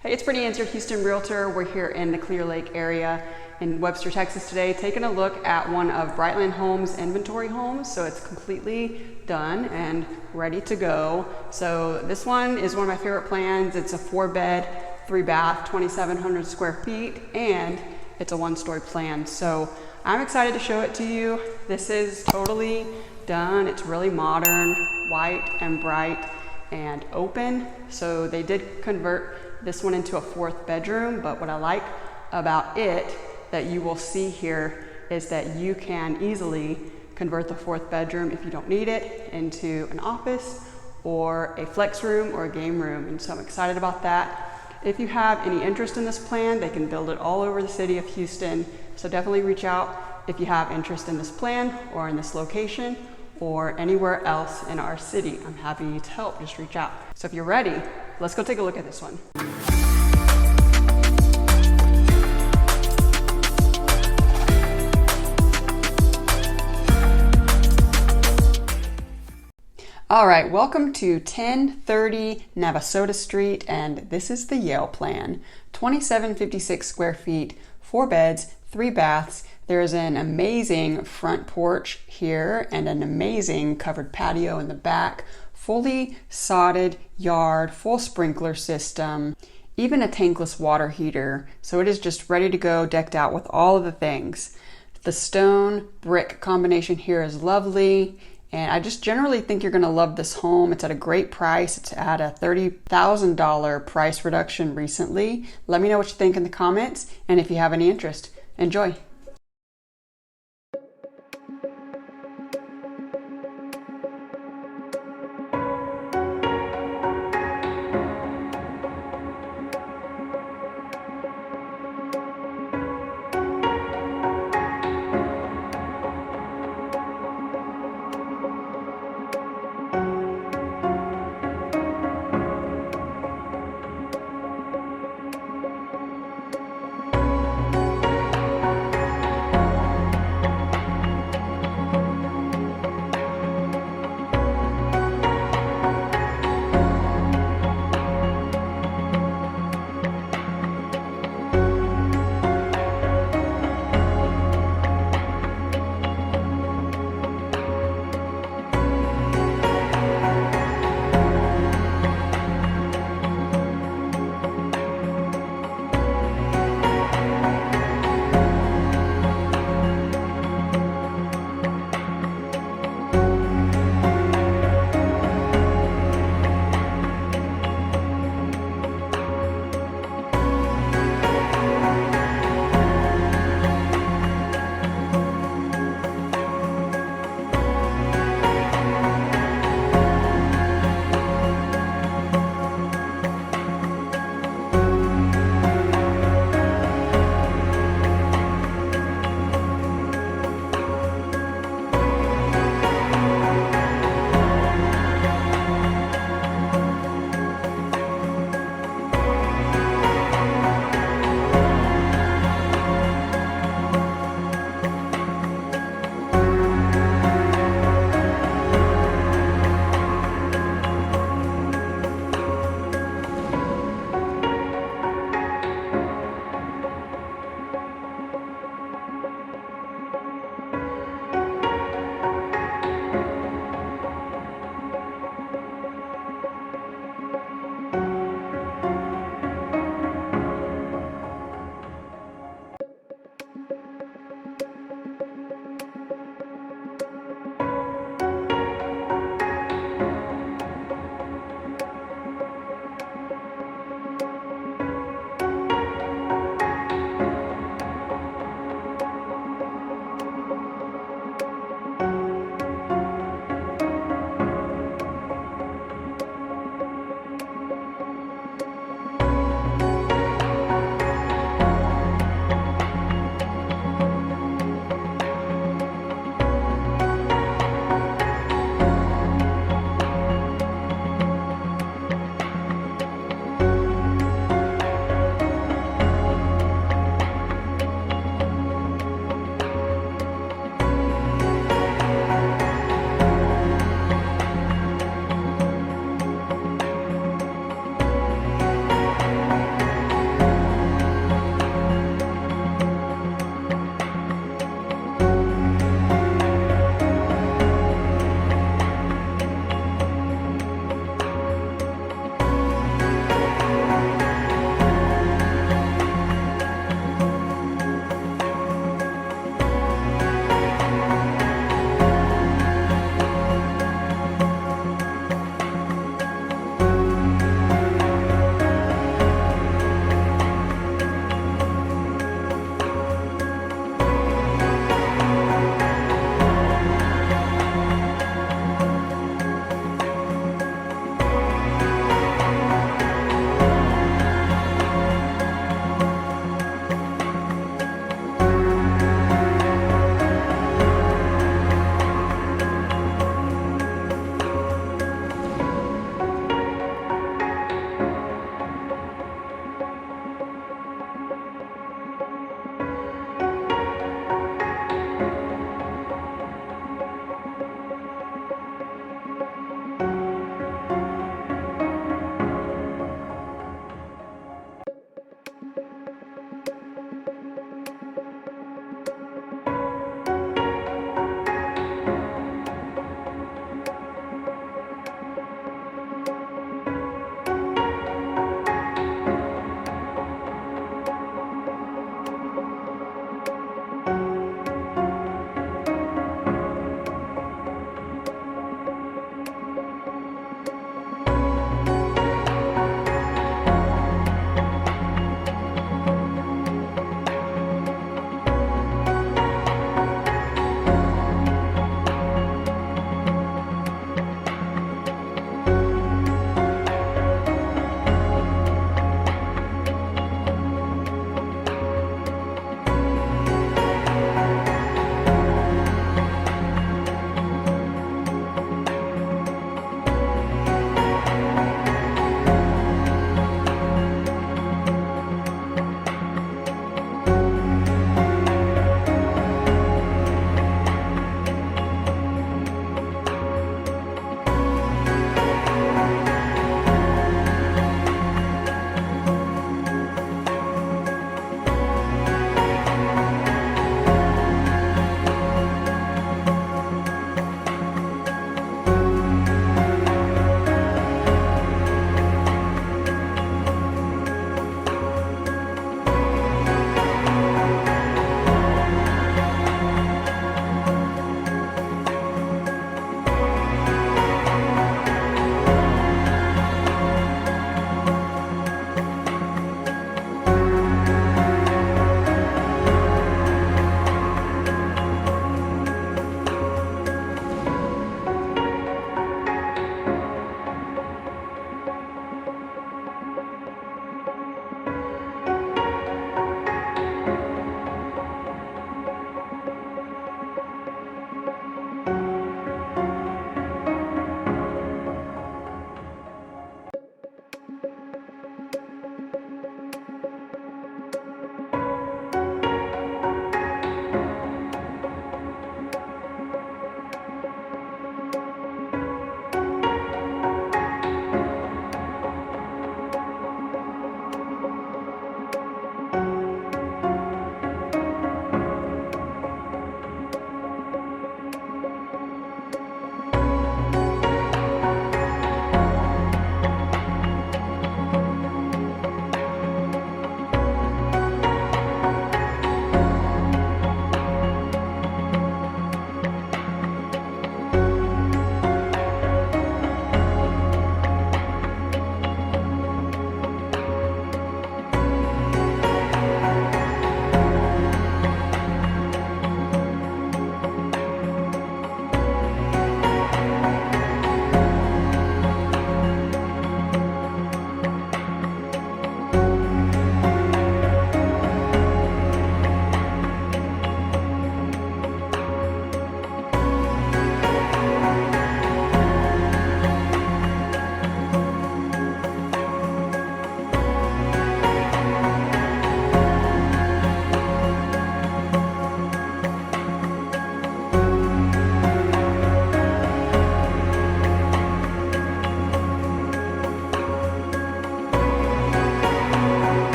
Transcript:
Hey, it's Brittany Inns, your Houston Realtor. We're here in the Clear Lake area in Webster, Texas today, taking a look at one of Brightland Homes' inventory homes. So it's completely done and ready to go. So this one is one of my favorite plans. It's a 4-bed, 3-bath, 2,700 square feet, and it's a 1-story plan. So I'm excited to show it to you. This is totally done. It's really modern, white and bright and open. So they did convert this one into a 4th bedroom, but what I like about it that you will see here is that you can easily convert the 4th bedroom, if you don't need it, into an office or a flex room or a game room. And so I'm excited about that. If you have any interest in this plan, they can build it all over the city of Houston. So definitely reach out if you have interest in this plan or in this location or anywhere else in our city. I'm happy to help, just reach out. So if you're ready, let's go take a look at this one. All right, welcome to 1030 Navasota Street, and this is the Yale plan. 2756 square feet, 4 beds, 3 baths. There's an amazing front porch here and an amazing covered patio in the back, fully sodded yard, full sprinkler system, even a tankless water heater. So it is just ready to go, decked out with all of the things. The stone brick combination here is lovely. And I just generally think you're gonna love this home. It's at a great price. It's at a $30,000 price reduction recently. Let me know what you think in the comments and if you have any interest. Enjoy.